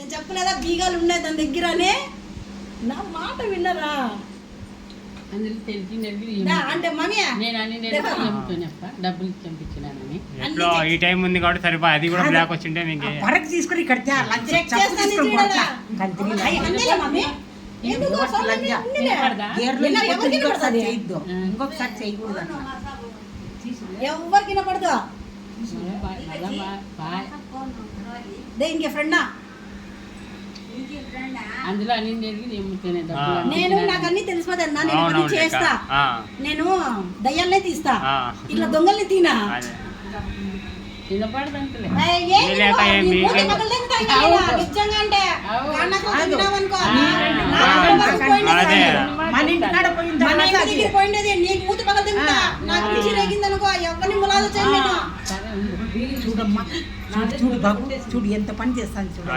నేను చెప్పలేదా బీగాలు ఉన్నాయి దాని దగ్గరనే నా మాట విన్నరా అందులో తెలిసి అంటే మమ్మీ నేను అన్ని డబ్బులు చంపించినానని ఎట్లో ఈ టైం ఉంది కాబట్టి సరిపోయి అది కూడా బ్లాక్ వచ్చింటే మీకు పరకు తీసుకొని ఇక్కడ చెక్ చేస్తాను చూడరా అంతేలే మమ్మీ ఎందుకు ఇంకొకసారి చేయకూడదు ఎవరికి వినపడదు ఇంకే ఫ్రెండా అందులో అన్ని ఎమ్ముతానే నేను నాకు అన్ని తెలిసిపోదన్నా నేను అన్ని చేస్తా నేను దయ్యాలనే తీస్తా ఇట్లా దొంగల్ని తీనా వినపడదంటలే నిజంగా అంటే పోయిండేది నీకు మూతి పగల తింటా నాకు పిచ్చి రేగింది అనుకో ఎవరిని ములాదు చేయను చూడమ్మా చూడు బాబు చూడు ఎంత పని చేస్తాను చూడు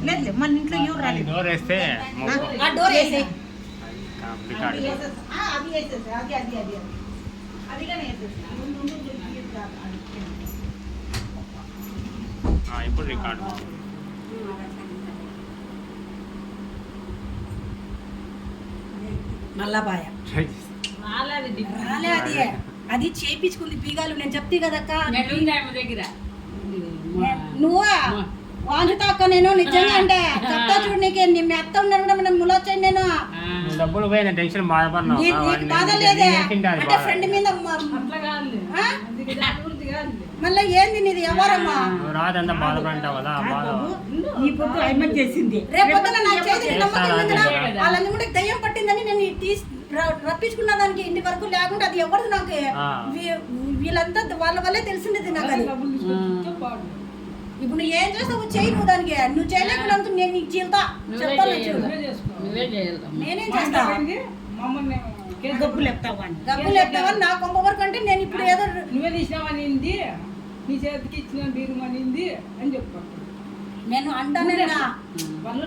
లేదు మన ఇంట్లో ఎవరు రాలేదు డోర్ వేస్తే ఆ డోర్ వేసే ఇప్పుడు రికార్డు నల్లబాయ రాలే అది అది చేపించుకుంది బీగాలు నేను చెప్తే కదక్క దగ్గర నువ్వు వాంచుతా అక్క నేను నిజంగా అంటే చెప్తా చూడు నీకు నీ మెత్త ఉన్నాడు కూడా మనం ములొచ్చాను నేను డబ్బులు పోయిన టెన్షన్ బాధపడినా నీకు బాధ లేదే అంటే ఫ్రెండ్ మీద మళ్ళీ ఏంది నీది ఎవరమ్మా రాదంతా బాధపడింటావు కదా బాధ ఈ పొద్దు అయిమ చేసింది రేపొద్దున నా చేతికి నమ్మకం ఉందినా వాళ్ళని కూడా దయ్యం పట్టిందని నేను రప్పించుకున్న దానికి ఇంటి వరకు లేకుండా అది ఎవరు నాకు వీళ్ళంతా వాళ్ళ వల్లే తెలిసింది నాకు అది ఇప్పుడు నువ్వు ఏం చేస్తావు చెయ్యి నువ్వు దానికి నువ్వు చేయలేకుండా నేను నీకు చీల్తా చెప్తాను నేనేం చేస్తా గబ్బులు ఎత్తావని నా కొంప వరకు అంటే నేను ఇప్పుడు ఏదో నువ్వే తీసినావనింది నీ చేతికి ఇచ్చిన బీరుమనింది అని చెప్పాను నేను అంటానేనా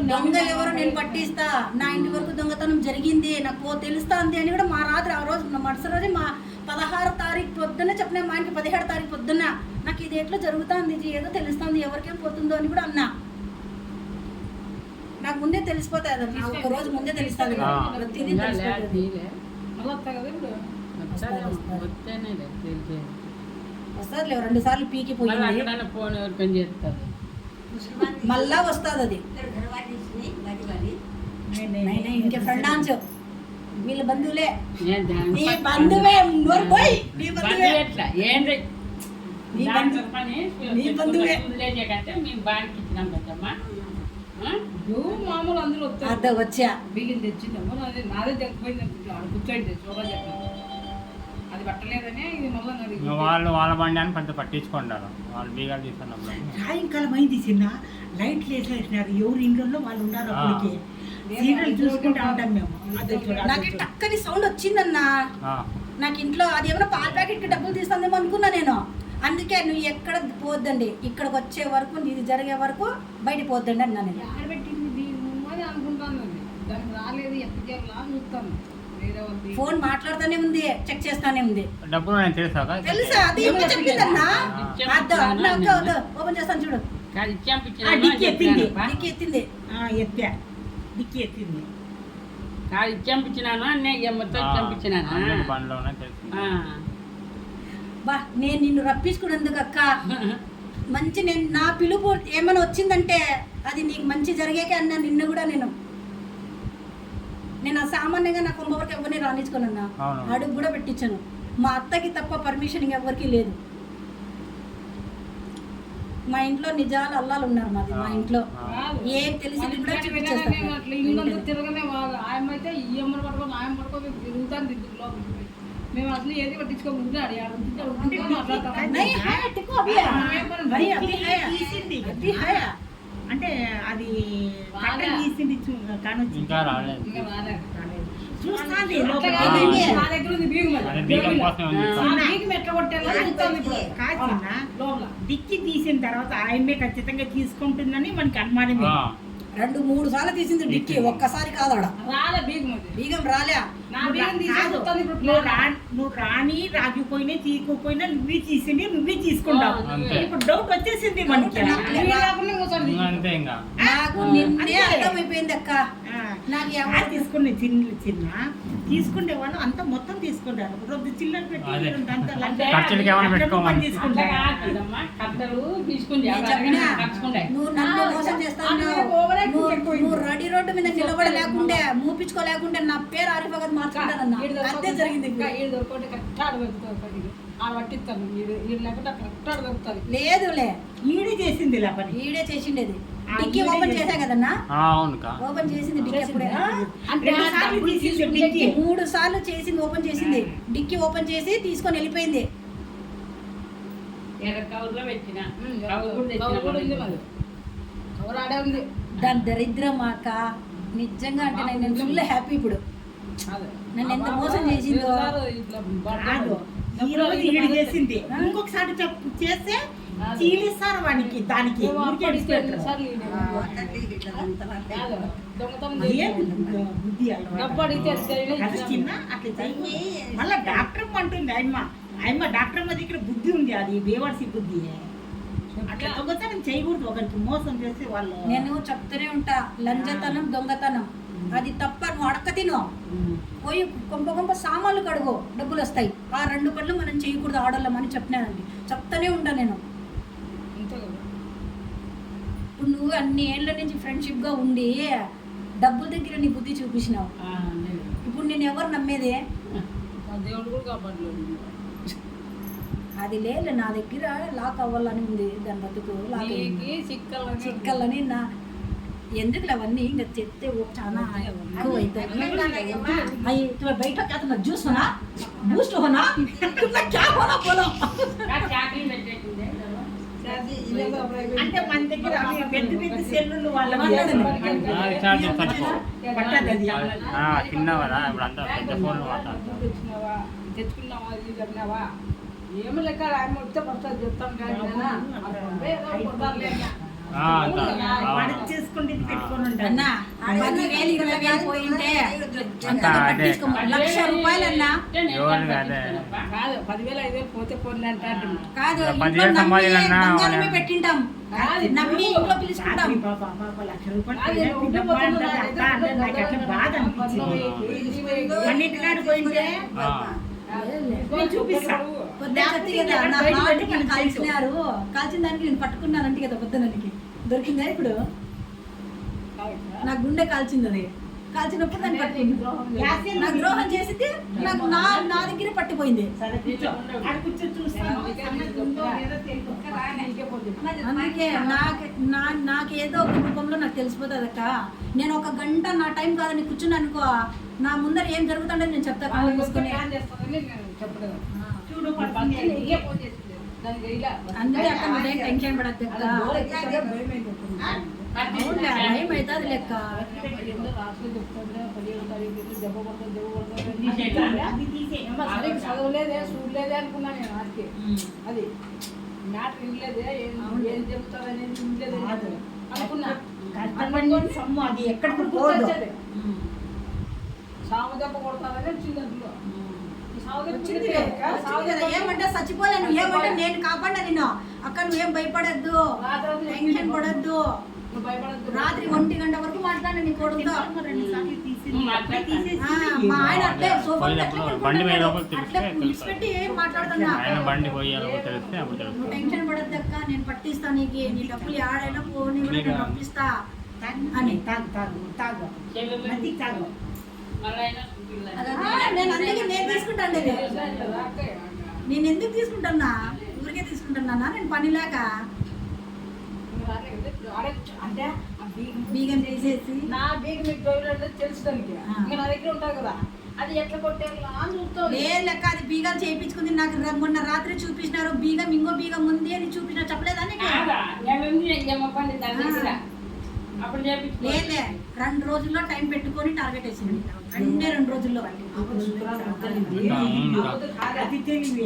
దొంగ ఎవరు నేను పట్టిస్తా నా ఇంటి వరకు దొంగతనం జరిగింది నాకు తెలుస్తా అంది అని కూడా మా రాత్రి ఆ రోజు మరుసటి రోజు మా 16 తారీఖు పొద్దున్న చెప్పిన మా ఇంటికి 17 తారీఖు పొద్దున్న నాకు ఇది ఎట్లా జరుగుతుంది ఏదో తెలుస్తుంది ఎవరికేం పోతుందో అని కూడా అన్నా నాకు ముందే తెలిసిపోతాయి అది ఒక రోజు ముందే తెలుస్తుంది వస్తుంది 2 సార్లు పీకి పోయింది మళ్ళా వస్తుంది అది ఇంకే ఫ్రెండ్ ఆన్సో వీళ్ళ బంధువులే నీ బంధువే నోరు పోయి నీ బంధువే నీ బంధువే మామూలు అందరూ అర్థం వచ్చా బిగిన్ తెచ్చిందేమో నాదే తగ్గిపోయింది కూర్చోండి శోభా చెప్పాను అది పట్టలేదనే ఇది మళ్ళీ వాళ్ళు వాళ్ళ బండి అని పెద్ద పట్టించుకుంటారు వాళ్ళు బీగాలు తీసుకున్నప్పుడు సాయంకాలం అయింది చిన్న లైట్లు వేసేసినారు ఎవరు ఇంట్లో వాళ్ళు ఉన్నారు అప్పటికి సీరియల్ చూసుకుంటా ఉంటాం మేము నాకు టక్కని సౌండ్ వచ్చిందన్నా నాకు ఇంట్లో అది ఏమైనా పాల ప్యాకెట్ కి డబ్బులు తీస్తుందేమో అనుకున్నా నేను అందుకే నువ్వు ఎక్కడ పోద్దండి ఇక్కడికి వచ్చే వరకు ఇది జరిగే వరకు బయట పోద్దండి అన్నా నేను అనుకుంటాను దానికి రాలేదు ఎత్తుకెళ్ళాను ఫోన్ మాట్లాడుతూనే ఉంది చెక్ చేస్తానే ఉంది డబ్బులు నేను తెలుసా అది ఏమో చెప్పిందన్నా ఓపెన్ చేస్తాను చూడు డిక్కి ఎత్తింది ఎత్తింది డిక్కి ఎత్తింది చంపించినాను అన్నయ్య మొత్తం చంపించినాను బా నేను నిన్ను రప్పించుకున్నందుకు అక్క మంచి నేను నా పిలుపు ఏమైనా వచ్చిందంటే అది నీకు మంచి జరిగాకే అన్నా నిన్ను కూడా నేను సామాన్యంగా నా కుంభవరకు ఎవరిని రాణించుకున్నా అడుగు కూడా పెట్టించాను మా అత్తకి తప్ప పర్మిషన్ ఇంకెవరికి లేదు మా ఇంట్లో నిజాలు అల్లాలు ఉన్నారు మాది మా ఇంట్లో ఏం తెలిసి కూడా తిరగనే ఆయమైతే ఈ అమ్మని పట్టుకొని ఆయన పట్టుకొని తిరుగుతాను మేము అసలు ఏది పట్టించుకోకుండా అంటే అది తీసింది ఇంకా రాలేదు డిక్కి తీసిన తర్వాత ఆయమ్మే ఖచ్చితంగా తీసుకుంటుందని మనకి అనుమానమే 2-3 సార్లు తీసింది డిక్కి, ఒక్కసారి కాదాడ రాలే బీగం అది. బీగం రాలే. నా బీగం కాదు. తీసుకొస్తాను ఇప్పుడు నువ్వు రాని రాకపోయినా తీసుకోపోయినా నువ్వే తీసింది నువ్వే తీసుకుంటావు. అంతే. ఇప్పుడు డౌట్ వచ్చేసింది మనకి. లేకుండా కూర్చోండి. అంతే ఇంకా నాకు నిన్నే అర్థమైపోయింది అక్క. నాకు ఎవరు తీసుకునే చిన్న తీసుకునే వాళ్ళు అంతా మొత్తం తీసుకుంటారు. రొద్దు చిల్లర పెట్టి అదే. అంతా అంటే ఖర్చులకి ఏమైనా పెట్టుకోమని. అట్లా తీసుకుంటారు. కాదమ్మా, కట్టలు తీసుకుని నేను చెప్పినా, ఖర్చుకుంటాయి. నువ్వు నన్ను మోసం చేస్తావు. నువ్వు రెడీ రోడ్డు మీద నిలబడలేకుంటే మూపించుకోలేకుంటే నా పేరు ఆరిఫ్ భగత్ మార్చుకుంటానన్నా. అంతే జరిగింది ఇప్పుడు. ఈడు దొరకకుంటే కరెక్ట్ ఆడ పెట్టుకోవాలి. ఆడ పట్టిస్తాను. ఈడు లేకుంటే కరెక్ట్ ఆడ దొరుకుతుంది. లేదులే, ఈడే చేసింది ఇలా పని. ఈడే చేసిండేది. డిక్కీ ఓపెన్ చేశా కదన్నా, అవునుకా ఓపెన్ చేసింది డిక్కీ అప్పుడే. అంటే రెండు సార్లు డబ్బులు తీసింది తీసుకుంటే డిక్కీ. 3 సార్లు చేసింది, ఓపెన్ చేసింది. డిక్కీ ఓపెన్ చేసి తీసుకొని వెళ్ళిపోయింది. కవర్ కూడా ఉంది మరి. కవర్ ఆడే ఉంది. దాని దరిద్రం అక్క, నిజంగా అంటే నేను ఫుల్ హ్యాపీ ఇప్పుడు. నన్ను ఎంత మోసం చేసిందో. కాదు ఈ రోజు ఈడు చేసింది. ఇంకొకసారి చేస్తే చీలిస్తారు వానికి. దానికి ఊరికే విడిచిపెట్టరు. అదే బుద్ధి అది చిన్న అట్లా చెయ్యి. మళ్ళీ డాక్టర్ అంటుంది ఆయమ్మ డాక్టర్ దగ్గర బుద్ధి ఉంది. అది బేవర్సి బుద్ధి. అట్లా దొంగతనం చేయకూడదు. ఒకరికి మోసం చేస్తే వాళ్ళు. నేను చెప్తూనే ఉంటా, లంచతనం దొంగతనం అది తప్ప. నువ్వు అడక్క తిను, పోయి కొంప సామాన్లు కడుగు, డబ్బులు వస్తాయి. ఆ 2 పనులు మనం చేయకూడదు ఆడోళ్ళమని చెప్పినానండి. చెప్తానే ఉంటా నేను. ఇప్పుడు నువ్వు అన్ని ఏళ్ళ నుంచి ఫ్రెండ్షిప్గా ఉండి డబ్బుల దగ్గర నీ బుద్ధి చూపించినావు. ఇప్పుడు నేను ఎవరు నమ్మేదే? దేవుడు కూడా కాపాడలేదు. అది లేదు, నా దగ్గర లాక్ అవ్వాలని ఉంది. దాని బతుకు లాక్ అయింది. చిక్కలని నా ఎందుకులే అవన్నీ ఇంకా చెప్తే చాలా ఎక్కువ అవుతాయి. అవి బయట కాదు, జ్యూస్ హోనా, బూస్ట్ హోనా, క్యా హోనా బోలో. అంటే మన దగ్గర అవి పెద్ద పెద్ద సెల్లులు వాళ్ళ తిన్నావరా ఇప్పుడు అంతా పెద్ద ఫోన్లు తెచ్చుకున్నావా, ఇది చెప్పినావా, ఏమి లెక్క ఆయన వస్తే ఫస్ట్ అది చెప్తాం. చేసుకుంటే పెట్టుకొని ఉంటాను. అన్నా 10,000 20,000 పోయింటే అంతగా పట్టించుకోము. 1,00,000 రూపాయలు అన్నా కాదు 10,000 5,000 పోతే పోనీ అంటారు. కాదు, 10,000 సంపాదించాలన్నా బంగారమే పెట్టింటాం. నమ్మి ఇంట్లో పిలుచుకుంటాం. ₹1,00,000 నాకు అట్లా బాధ అనిపించింది. అన్నిటికాడు పోయింటే చూపిస్తా. కాల్చినారు, కాల్చిన దానికి నేను పట్టుకున్నానంటే కదా పొద్దునకి దొరికిందా? ఇప్పుడు నా గుండె కాల్చింది. అది కాల్చినప్పుడు దాన్ని పట్టుకుంది. నాకు ద్రోహం చేసింది. నాకు నా దగ్గర పట్టిపోయింది. అందుకే నాకేదో ఒక రూపంలో నాకు తెలిసిపోతుంది అక్క. నేను 1 గంట నా టైం కాదని కూర్చున్నా అనుకో, నా ముందర ఏం జరుగుతుందో నేను చెప్తా. అందుకే అక్క నువ్వేం టెన్షన్ పడద్దు అక్క. అవునులే, భయం అవుతుంది లెక్క. చదవలేదే చూడలేదే అనుకున్నా నేను. వాటికి అది మ్యాటర్ వినలేదే, ఏం చెప్తారనేది వినలేదే అనుకున్నా. సొమ్ము అది ఎక్కడికి గుర్తొచ్చేది. సాము దెబ్బ కొడతారనే వచ్చింది అందులో. ఏమంటే చచ్చిపోలేను, ఏమంటే నేను కాపాడా నిన్ను. అక్కడ నువ్వేం భయపడద్దు, టెన్షన్ పడద్దు. రాత్రి 1 గంట వరకు మాట్లాడే నీ కొడుకుతో. మా ఆయన అట్లే అట్లే విడిచిపెట్టి మాట్లాడుతున్నా. నువ్వు టెన్షన్ పడద్దు అక్క, నేను పట్టిస్తా. నీకు నీ డబ్బులు ఆడైనా పోనీ కూడా నేను పంపిస్తా అని. నేను అందుకే నేను తీసుకుంటాను. నేను ఎందుకు తీసుకుంటున్నా? ఊరికే తీసుకుంటున్నా. నేను పని లేక అంటే బీగం తీసేసి నా బీగం మీకు తెలుసు దానికి. ఇంకా నా దగ్గర ఉంటారు కదా, అది ఎట్లా కొట్టారు అని చూస్తావు. లేదు లెక్క, అది బీగాలు చేయించుకుంది. నాకు మొన్న రాత్రి చూపించినారు. బీగం ఇంకో బీగం ఉంది అని చూపించిన చెప్పలేదా నీకు? అప్పుడు లేదులే, 2 రోజుల్లో టైం పెట్టుకొని టార్గెట్ వేసింది. 2 రోజుల్లో. అది తెలివి.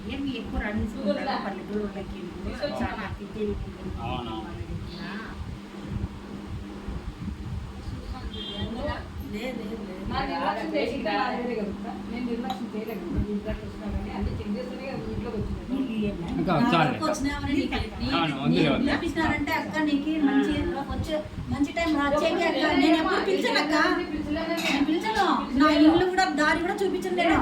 నేను ఎక్కువ పల్లెటూరులకి చాలా అతిథి అవునవును. నా నిర్లక్ష్యం చేసిందా నా దగ్గరే కలుగుతా. నేను నిర్లక్ష్యం చేయలేదు. నేను ఇంట్లోకి వచ్చినా కానీ అన్ని చెక్ చేస్తేనే కదా ఇంట్లోకి వచ్చింది. ఇంకా నా చాలు. వరకు వచ్చినామని అవును, వద్దులే, వద్దు. పిలిపిస్తున్నారంటే అక్క నీకు మంచి టైం రాచేకి అక్క. నేను ఎప్పుడు పిలిచాను అక్క, నేను పిలిచాను. నా ఇల్లు కూడా దారి కూడా చూపించను నేను.